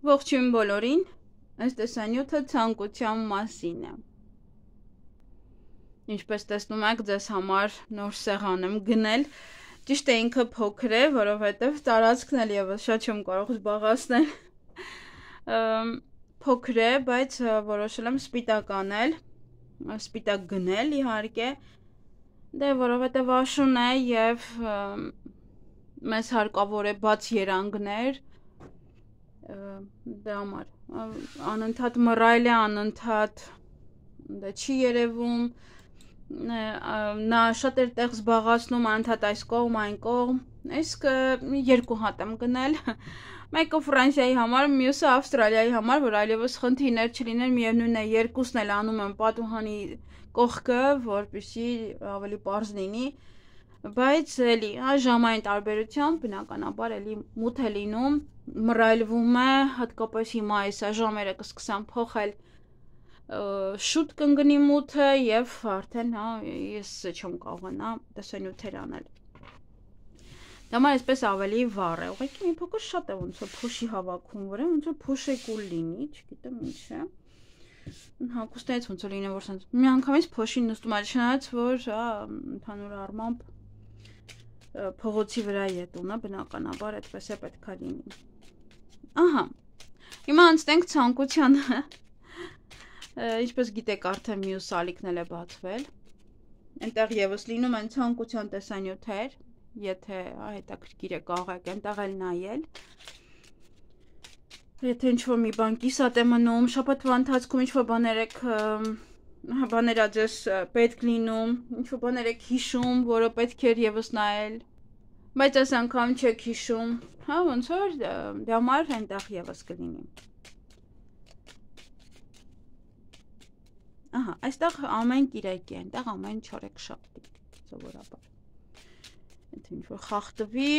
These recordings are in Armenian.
Ողջույն բոլորին, այս տեսանյութը ցանկության մասին է։ Ինչպես տեսնում եք, ձեզ համար նոր սեղան եմ գնել։ Ճիշտ է, ինքը փոքր է, որովհետև տարածքն էլ եւս շատ չեմ կարող զբաղացնել։ Փոքր է, բայց որոշել եմ սպիտակ անել, սպիտակ գնել իհարկե։ Դե որովհետև աշուն է եւ մեզ հարկավոր է բաց երանգներ, դրա համար անընդհատ մռայլ է, անընդհատ դա չի երևում, նա շատ էր տեղ զբաղացնում, անընդհատ այս կողմ, այն կողմ, իսկ երկու հատ եմ գնել, մեկը Ֆրանսիայի համար, մյուսը Ավստրալիայի համար, որ այլևս խնդիրներ չլիներ, միևնույն է, երկուսն էլ անում եմ պատուհանի կողքը, որպեսզի ավելի պարզ լինի, բայց էլի ժամային տարբերությամբ բնականաբար էլի մութ է լինում, մռայլվում է, հատկապես հիմա այս ժամերը կսկսեմ փոխել, շուտ կընկնի մութը եւ արդեն ես չեմ կարողանա տեսանյութեր անել։ Դա համար այսպես ավելի վառ է, ուղղակի մի փոքր շատ է ոնց որ փոշի հավաքում վրա, ոնց որ փոշեկուլ լինի, չգիտեմ ինչ է։ Հագուստներից ոնց որ լինի, որ sense մի անգամից փոշին նստում է, չնայած որ ընդհանուր առմամբ փողոցի վրա է տունը, բնականաբար այդպես է պետք է լինի։ Ահա, հիմա անցնենք ցանկությանը, ինչպես գիտեք արդեն մյուս ալիքն էլ է բացվել, այնտեղ եւս լինում են ցանկության տեսանյութեր, եթե հետաքրքիր է կարող եք այնտեղ էլ նայել, եթե ինչ-որ մի բան կիսատ է մնում, շաբաթվա ընթացքում ինչ-որ բաներ ձեզ պետք լինում, ինչ-որ բաներ եք հիշում, որը պետք էր եւս նայել, բայց այս անգամ չեք հիշում, ոնց որ դրա համար այնտեղ եւս կլինի։ Ահա, այստեղ ամեն կիրակի է, այնտեղ ամեն չորեքշաբթի, սովորաբար։ Եթե ինչ-որ խախտվի,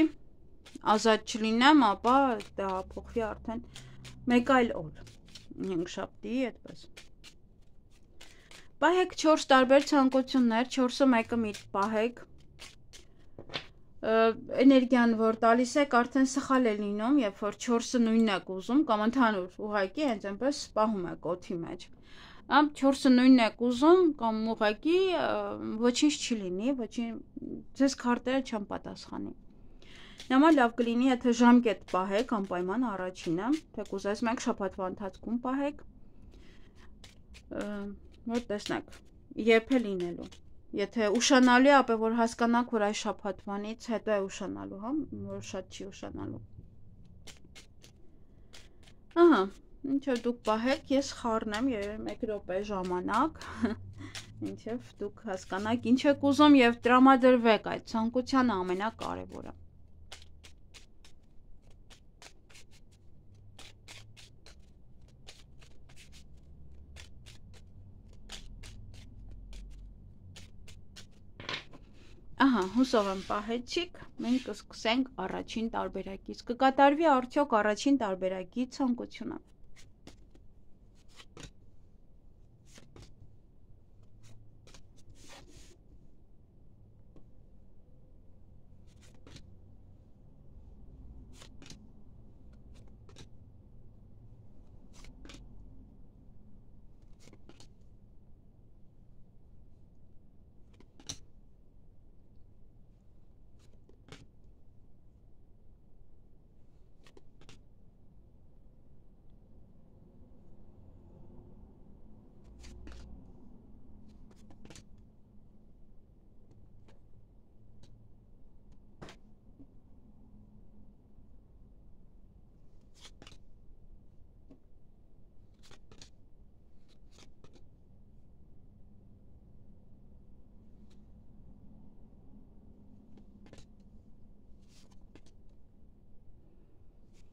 ազատ չլինեմ, ապա դա փոխվի արդեն մեկ այլ օր, հինգշաբթի, այդպես։ Պահեք 4 տարբեր ցանկություններ, 4-ը մեկը մի պահեք, էներգիան, որ տալիս եք, արդեն սխալ է լինում, երբ որ 4-ը նույնն եք ուզում, կամ ընդհանուր ուղղակի հենց այնպես պահում եք օդի մեջ։ 4-ը նույնն եք ուզում, կամ ուղղակի ոչինչ չի լինի, ձեզ քարտերը չեն պատասխանի։ Նամա լավ կլինի, եթե ժամկետ պահեք, անպայման առաջինը, թեկուզ այս մեկ շաբաթվա ընթացքում պահեք, որ տեսնեք, երբ է լինելու։ Եթե ուշանալու է, ապա որ հասկանաք, որ այս շաբաթվանից հետո է ուշանալու, որ շատ չի ուշանալու։ Ահա, ինչ որ դուք պահեք, ես խառնեմ 1 րոպե ժամանակ, ինչեվ դուք հասկանաք ինչ եք ուզում եւ տրամադրվեք այդ ցանկությանը ամենակարևորը։ Ահա, հուսով եմ պահեցիք, մենք կսկսենք առաջին տարբերակից, կկատարվի արդյոք առաջին տարբերակի ցանկությունը։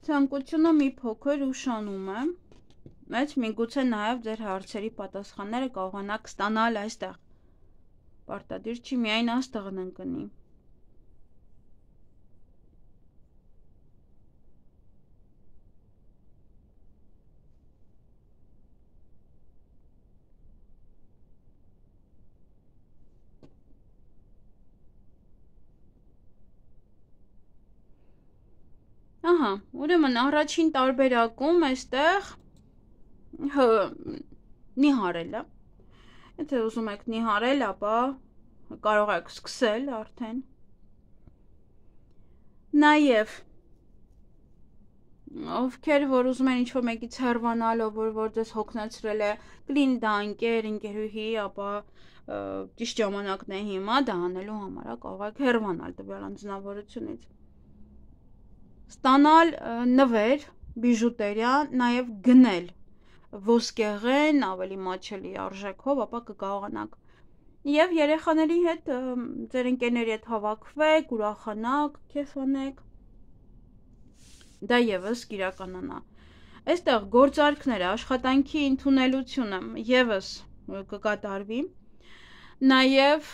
Ցանկությունը մի փոքր ուշանում է, բայց միգուցե նաև ձեր հարցերի պատասխանները կարողանաք ստանալ այստեղ։ Պարտադիր չի միայն այստեղն ընկնի։ Ահա, ուրեմն առաջին տարբերակում այստեղ նիհարել է։ Եթե ուզում եք նիհարել, ապա կարող եք սկսել արդեն։ Նաև ովքեր որ ուզում են ինչ-որ մեկից հեռվանալ, որ ձեզ հոգնեցրել է, կլինի դա ընկեր, ընկերուհի, ապա ճիշտ ժամանակն է հիմա դա անելու համար, կարող եք հեռվանալ տվյալ անձնավորությունից։ Ստանալ նվեր, բիժուտերիա, նաև գնել ոսկեղեն, ավելի մատչելի արժեքով, ապա կկարողանաք։ Եվ երեխաների հետ, ձեր ընկերների հետ հավաքվեք, ուրախանաք, քեֆ անեք։ Դա եւս կիրականանա։ Այստեղ գործարքները, աշխատանքի ընդունելությունը եւս կկատարվի։ Նաև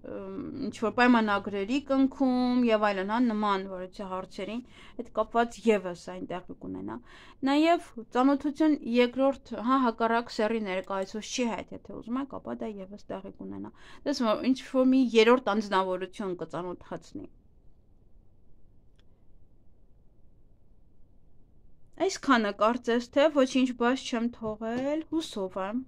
ինչ-որ պայմանագրերի կնքում եւ այլն, նման որոշ հարցերին հետ կապված եւս այնտեղ կունենա։ Նաև ծանոթություն երկրորդ, հակառակ սեռի ներկայացուցչի հետ, եթե ուզում եք, ապա դա եւս տեղի կունենա։ Դες ինչ-որ մի երրորդ անձնավորություն կծանոթացնի։ Այսքանը կարծես թե ոչինչ բաց չեմ թողել, հուսով եմ։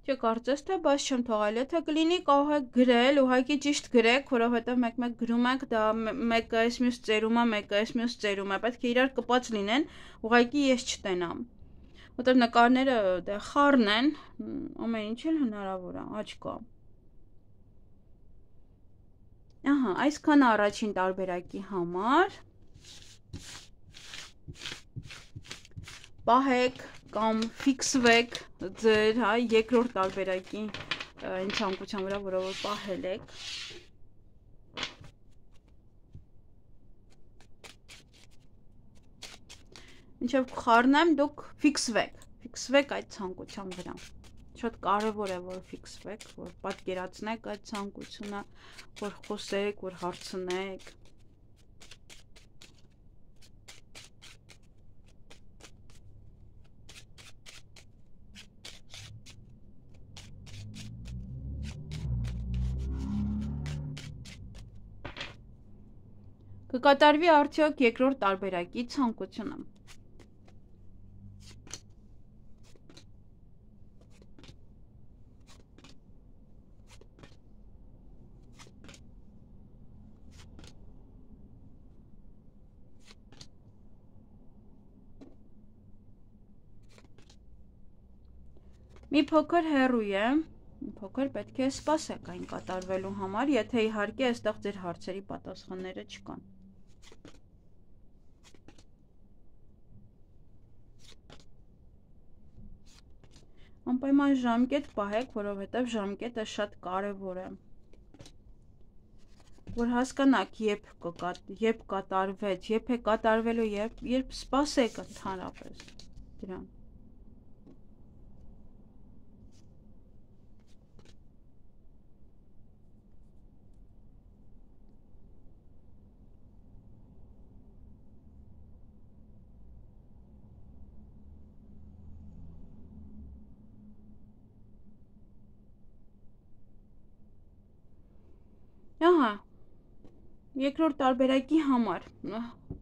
Չկարծես թե բաց չեմ թողել, եթե կլինի կարող եք գրել, ուղղակի ճիշտ գրեք, որովհետև մեկ-մեկ գրում եք, դա մեկը այս մյուս ծերում է, մեկը այս մյուս ծերում է, պետք է իրար կպած լինեն, ուղղակի ես չտենամ։ Որտեղ նկարները դե խառն են, ամեն ինչ էլ հնարավոր է, աչքա։ Ահա, այսքան առաջին տարբերակի համար։ Պահեք կամ ֆիքսվեք ձեր, երկրորդ տարբերակի այն ցանկության վրա, որը որ պահել եք։ Մինչև կխառնեմ, դուք ֆիքսվեք այդ ցանկության վրա։ Շատ կարևոր է, որ ֆիքսվեք, որ պատկերացնեք այդ ցանկությունը, որ խոսեք, որ հարցնեք։ Կկատարվի արդյոք երկրորդ տարբերակի ցանկությունը։ Մի փոքր հեռու է, փոքր պետք է սպասեք այն կատարվելու համար, եթե իհարկե այստեղ ձեր հարցերի պատասխանները չկան։ Անպայման ժամկետ պահեք, որովհետև ժամկետը շատ կարևոր է։ Որ հասկանաք, երբ կատարվեց, երբ է կատարվելու, երբ սպասեք ընդհանրապես դրան։ Ահա, երկրորդ տարբերակի համար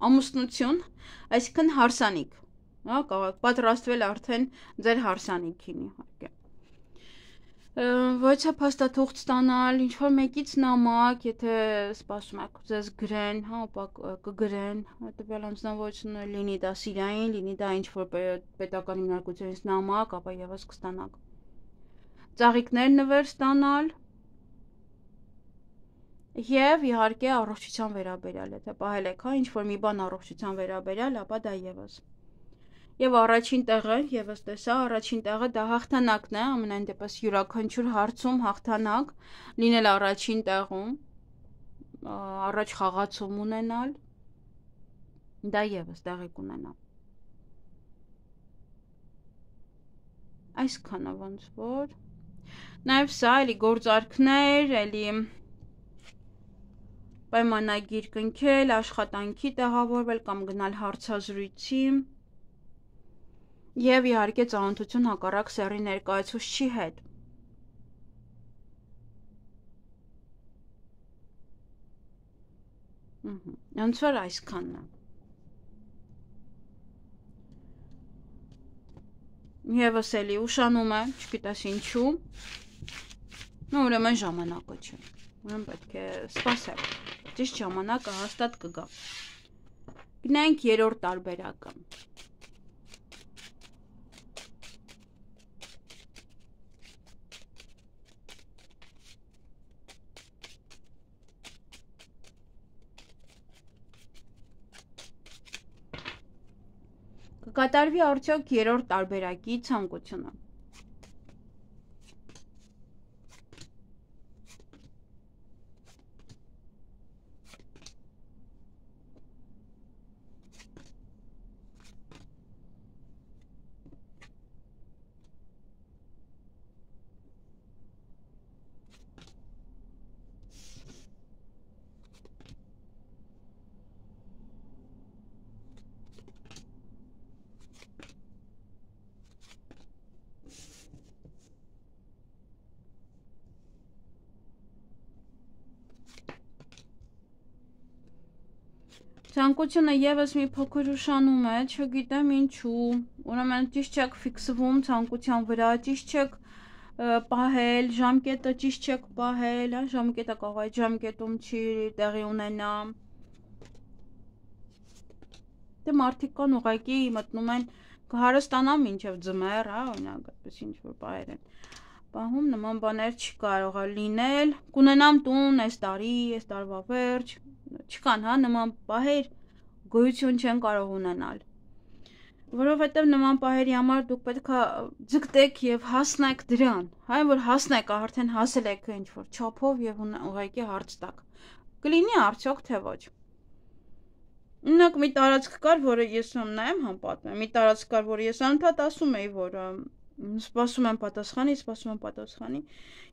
ամուսնություն, այսինքն հարսանիք, կարող եք պատրաստվել արդեն ձեր հարսանիքին իհարկե։ Ոչ է փաստաթուղթ ստանալ, ինչ-որ մեկից նամակ, եթե սպասում եք ձեզ գրեն, ապա կգրեն, տվյալ անձնավորությունը, լինի դա սիրային, լինի դա ինչ-որ պետական հիմնարկությունից նամակ, ապա եւս կստանաք։ Ծաղիկներ նվեր ստանալ։ Եվ իհարկե առողջության վերաբերյալ, եթե պահել եք, ինչ-որ մի բան առողջության վերաբերյալ, ապա դա եւս։ Եվ առաջին տեղը, եւս տեսա, առաջին տեղը դա հաղթանակն է, ամենայն դեպս յուրաքանչյուր հարցում հաղթանակ, լինել առաջին տեղում, առաջ խաղացում ունենալ, դա եւս տեղի կունենա։ Այսքանը ոնց որ։ Նաեւ սա էլի գործարքներ, էլի պայմանագիր կնքել, աշխատանքի տեղավորվել կամ գնալ հարցազրույցի, Եվ իհարկե ծանոթություն հակառակ սեռի ներկայացուցչի հետ։ Ոնց որ այսքանն է։ Եվս էլի ուշանում է, չգիտես ինչու։ Ուրեմն ժամանակը չէ։ Ուրեմն պետք է սպասել։ Ճիշտ ժամանակը հաստատ կգա։ Գնանք երրորդ տարբերակը։ Կկատարվի արդյոք երրորդ տարբերակի ցանկությունը։ Ցանկությունը եւս մի փոքր ուշանում է, չգիտեմ ինչու, ուրեմն ճիշտ չեք ֆիքսվում ցանկության վրա, ճիշտ չեք պահել, ժամկետը ճիշտ չեք պահել, ժամկետը կարող է ժամկետում չի տեղի ունենա։ Դե մարդիկ կան ուղղակի մտնում են կհարստանամ մինչև ձմեռ, օրինակ, այդպես ինչ որ պահեր են։ Պահում նման բաներ չի կարող լինել, կունենամ տուն այս տարի, այս տարվա վերջ, չկան, նման պահեր գոյություն չեն կարող ունենալ։ Որովհետև նման պահերի համար դուք պետք է ձգտեք եւ հասնեք դրան, այն որ հասնեք, արդեն հասել եք ինչ որ չափով եւ ուղղակի հարց տակ։ Կլինի արդյոք թե ոչ։ Ունակ մի տարածք կար, որը ես նայեմ պատմեմ, մի տարածք կար, որը ես անդադ ասում էի, որ սպասում եմ պատասխանի,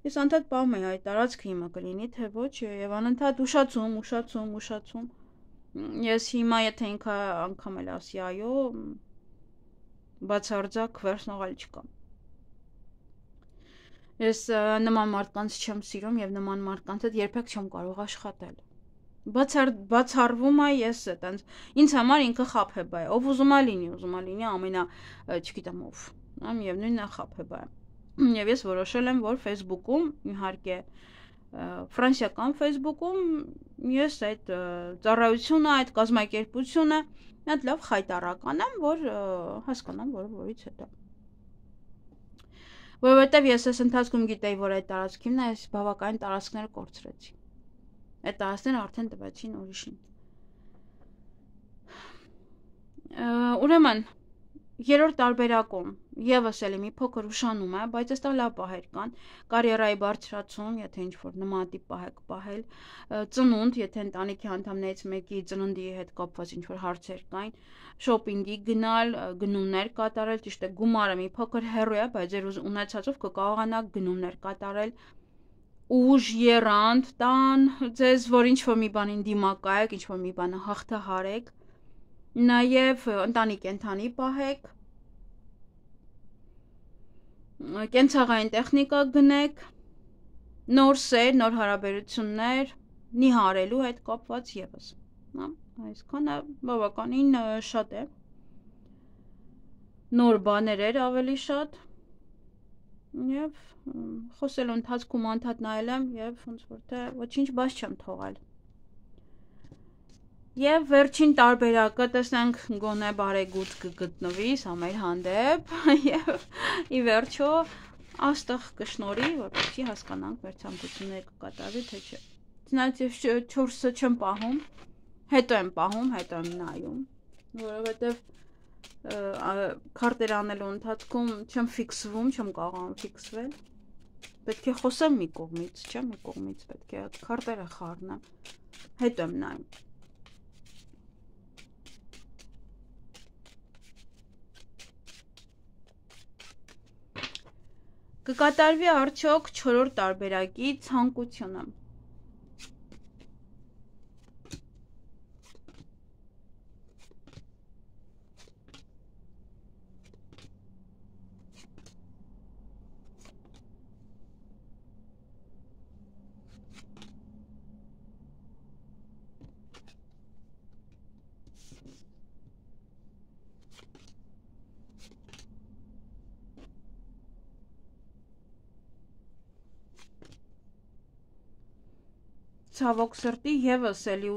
ես անդադ պահում էի այդ տարածքը հիմա կլինի թե ոչ եւ անընդհատ ուշացում։ Ես հիմա եթե ինքը անգամ էլ ասի այո, բացարձակ վերցնողալ չկա։ Ես նման մարդկանց չեմ սիրում եւ նման մարդկանց հետ երբեք չեմ կարող աշխատել։ Բացառվում է ես այտենց ինձ համար ինքը խաբեբա է, ով ուզում է լինի ամենա, չգիտեմ ով, միևնույնն է խաբեբա է։ Եվ ես որոշել եմ, որ Facebook-ում, իհարկե, ֆրանսիական Facebook-ում ես այդ ծառայությունը, այդ կազմակերպությունը մի հատ լավ խայտարական եմ, որ հասկանամ, որից հետո։ Որովհետև ես այս ընթացքում գիտեի, որ այդ տարածքիմն է, ես բավականին տարածքներ կորցրեցի։ Այդ տարածքները արդեն տվեցին ուրիշին։ Ուրեմն երրորդ տարբերակում եւս էլի մի փոքր ուշանում է, բայց այստեղ լավ պահեր կան, կարիերայի բարձրացում, եթե ինչ-որ նմանատիպ պահ եք պահել, ծնունդ, եթե ընտանիքի անդամներից մեկի ծննդի հետ կապված ինչ-որ հարցեր կային, շոփինգի գնալ, գնումներ կատարել, ճիշտ է, գումարը մի փոքր հեռու է, բայց ձեր ունեցածով կկարողանաք գնումներ կատարել, ուժ, եռանդ տան, ձեզ որ ինչ-որ մի բանին դիմակայեք, ինչ-որ մի բանը հաղթահարեք, նաև ընտանիք կենթանի պահեք, կենցաղային տեխնիկա գնեք, նոր սեր, նոր հարաբերություններ, նիհարելու հետ կապված եւս։ Այսքանը բավականին շատ է։ Նոր բաներ էր ավելի շատ։ Եվ խոսելու ընթացքում անդադ նայել եմ եւ ոնց որ թե ոչինչ բաց չեմ թողել։ Եվ վերջին տարբերակը տեսնենք գոնե բարեգութ կգտնվի սա մեր հանդեպ եւ ի վերջո աստղ կշնորի, որպեսզի հասկանանք մեր ցանկությունները կկատարվի թե չէ։ Ցնայց 4-ը չեմ պահում, հետո եմ պահում, հետո եմ նայում, որովհետեւ քարտեր անելու ընթացքում չեմ ֆիքսվում, չեմ կարողանում ֆիքսվել։ Պետք է խոսեմ մի կողմից, չէ՞, մի կողմից պետք է քարտերը խառնեմ, հետո եմ նայում։ Կկատարվի արդյոք 4-րդ տարբերակի ցանկությունը։ ցավոք սրտի եւս էլի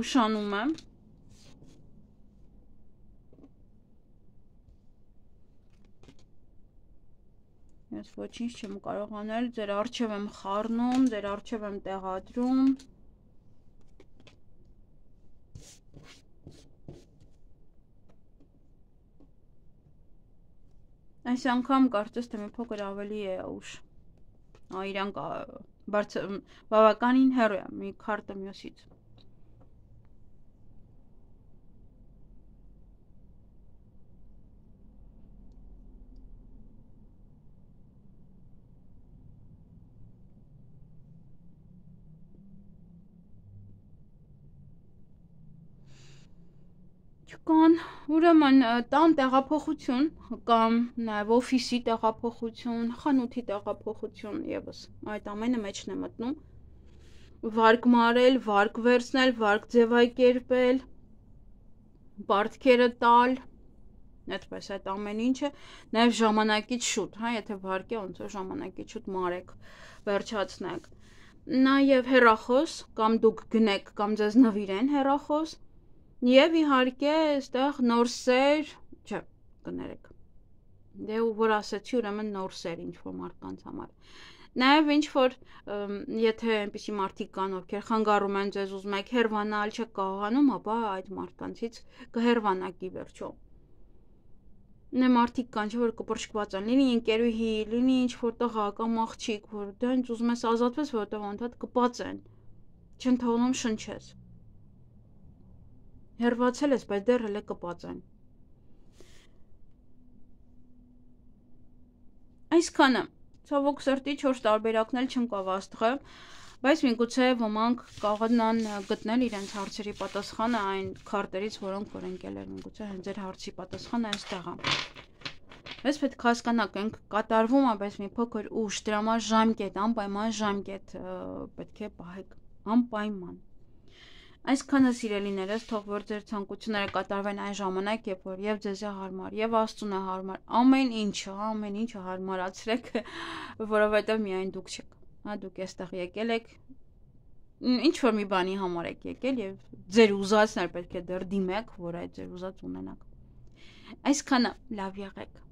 ուշանում եմ։ Ես ոչինչ չեմ կարող անել, ձեր առջև եմ խառնում, ձեր առջև եմ տեղադրում։ Այս անգամ կարծես թե մի փոքր ավելի է ուշ։ Իրանք բավականին հեռու է մի քարտը մյուսից։ Կան, ուրեմն տան տեղափոխություն կամ նաև օֆիսի տեղափոխություն, խանութի տեղափոխություն եւս այդ ամենը մեջն է մտնում։ Վարկ մարել, վարկ վերցնել, վարկ ձևակերպել, պարտքերը տալ, այդպես այդ ամեն ինչը, նաև ժամանակից շուտ, հա, եթե վարկ է, ոնց որ ժամանակից շուտ մարեք, վերջացնեք։ Նաև հեռախոս, կամ դուք գնեք, կամ ձեզ նվիրեն հեռախոս։ Եվ իհարկե այստեղ նոր սեր, չէ, կներեք։ Դե որ ասեցի, ուրեմն նոր սեր ինչ-որ մարդկանց համար։ Նաև ինչ-որ եթե այնպիսի մարդիկ կան, ովքեր խանգարում են ձեզ, ուզում եք հեռանալ, չեք կարողանում, ապա այդ մարդկանցից կհեռանաք ի վերջո։ Նե մարդիկ կան, չէ, որ կպրճկված են, լինի ընկերուհի, լինի ինչ-որ տղա կամ աղջիկ, որ դե հենց ուզում ես ազատվես, որովհետև անդադ կպածեն, չեն թողնում շնչես։ Հեռացել ես, բայց դեռ էլ է կպածեն։ Այսքանը, ցավոք սրտի 4 տարբերակն էլ չընկավ աստղը, բայց միգուցե ոմանք կարողանան գտնել իրենց հարցերի պատասխանը այն քարտերից, որոնք որ ընկել էր, միգուցե հենց ձեր հարցի պատասխանը այստեղ է։ Բայց պետք է հասկանաք, ենք կատարվում է, բայց մի փոքր ուշ, դրա համար ժամկետ, անպայման ժամկետ պետք է պահեք, անպայման։ Այսքանը սիրելիներս, թող որ ձեր ցանկությունները կատարվեն այն ժամանակ, երբ որ եւ ձեզ է հարմար, եւ Աստծուն է հարմար, ամեն ինչը հարմարացրեք, որովհետեւ միայն դուք չեք, հա, դուք այստեղ եկել եք, ինչ որ մի բանի համար եք եկել եւ ձեր ուզածն էլ պետք է դեռ դիմեք, որ այդ ձեր ուզած ունենաք։ Այսքանը լավ եղեք։